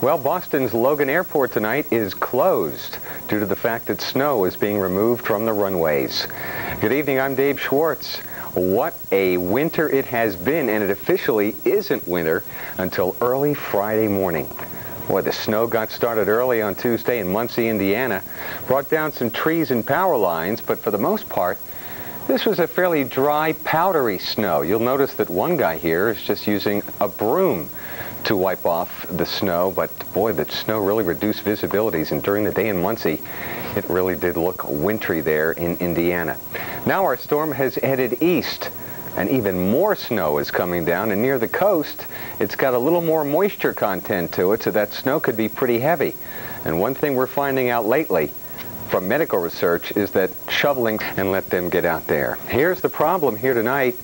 Well, Boston's Logan Airport tonight is closed due to the fact that snow is being removed from the runways. Good evening, I'm Dave Schwartz. What a winter it has been, and it officially isn't winter until early Friday morning. Boy, the snow got started early on Tuesday in Muncie, Indiana, brought down some trees and power lines, but for the most part, this was a fairly dry, powdery snow. You'll notice that one guy here is just using a broom to wipe off the snow, but boy, the snow really reduced visibilities, and during the day in Muncie, it really did look wintry there in Indiana. Now our storm has headed east, and even more snow is coming down, and near the coast, it's got a little more moisture content to it, so that snow could be pretty heavy. And one thing we're finding out lately from medical research is that shoveling and let them get out there. Here's the problem here tonight.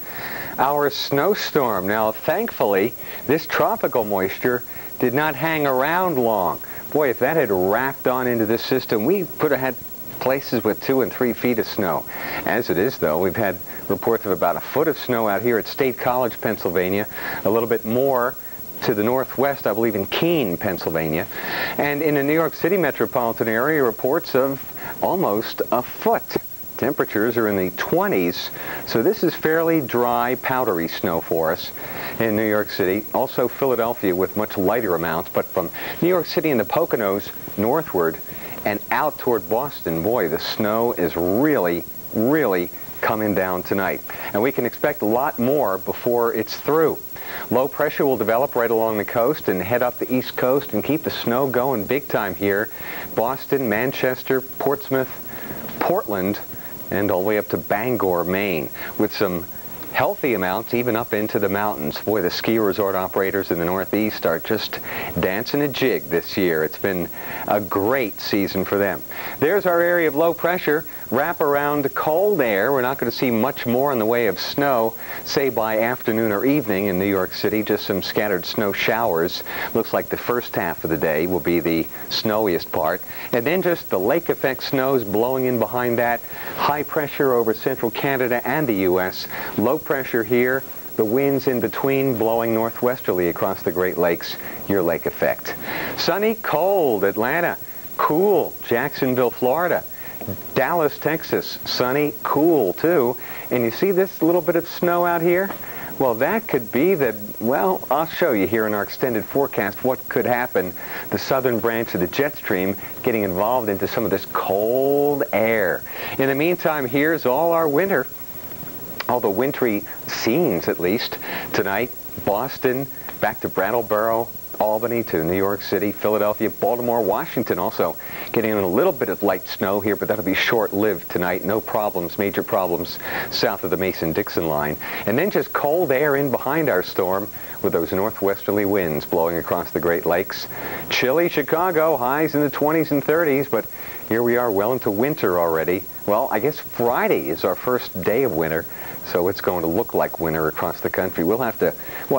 Our snowstorm. Now, thankfully, this tropical moisture did not hang around long. Boy, if that had wrapped on into this system, we could have had places with 2 and 3 feet of snow. As it is, though, we've had reports of about a foot of snow out here at State College, Pennsylvania, a little bit more to the northwest, I believe in Keene, Pennsylvania. And in the New York City metropolitan area, reports of almost a foot. Temperatures are in the 20s, so this is fairly dry, powdery snow for us in New York City. Also Philadelphia with much lighter amounts, but from New York City and the Poconos northward and out toward Boston, boy, the snow is really, really coming down tonight. And we can expect a lot more before it's through. Low pressure will develop right along the coast and head up the east coast and keep the snow going big time here. Boston, Manchester, Portsmouth, Portland, and all the way up to Bangor, Maine, with some healthy amounts even up into the mountains. Boy, the ski resort operators in the Northeast are just dancing a jig this year. It's been a great season for them. There's our area of low pressure. Wrap around cold air. We're not going to see much more in the way of snow, say by afternoon or evening in New York City. Just some scattered snow showers. Looks like the first half of the day will be the snowiest part. And then just the lake effect snows blowing in behind that. High pressure over central Canada and the U.S. Low pressure here. The winds in between blowing northwesterly across the Great Lakes. Your lake effect. Sunny, cold. Atlanta. Cool. Jacksonville, Florida. Dallas, Texas, sunny, cool too. And you see this little bit of snow out here? Well, that could be the, well, I'll show you here in our extended forecast what could happen. The southern branch of the jet stream getting involved into some of this cold air. In the meantime, here's all our winter, all the wintry scenes at least. Tonight, Boston, back to Brattleboro, Albany to New York City, Philadelphia, Baltimore, Washington also getting in a little bit of light snow here, but that'll be short-lived tonight. No problems, major problems south of the Mason-Dixon line. And then just cold air in behind our storm with those northwesterly winds blowing across the Great Lakes. Chilly Chicago, highs in the 20s and 30s, but here we are well into winter already. Well, I guess Friday is our first day of winter, so it's going to look like winter across the country. We'll have to,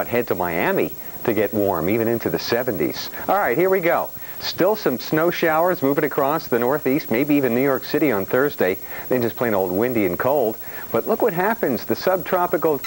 head to Miami to get warm, even into the 70s. All right, here we go. Still some snow showers moving across the Northeast, maybe even New York City on Thursday. Then just plain old windy and cold. But look what happens. The subtropical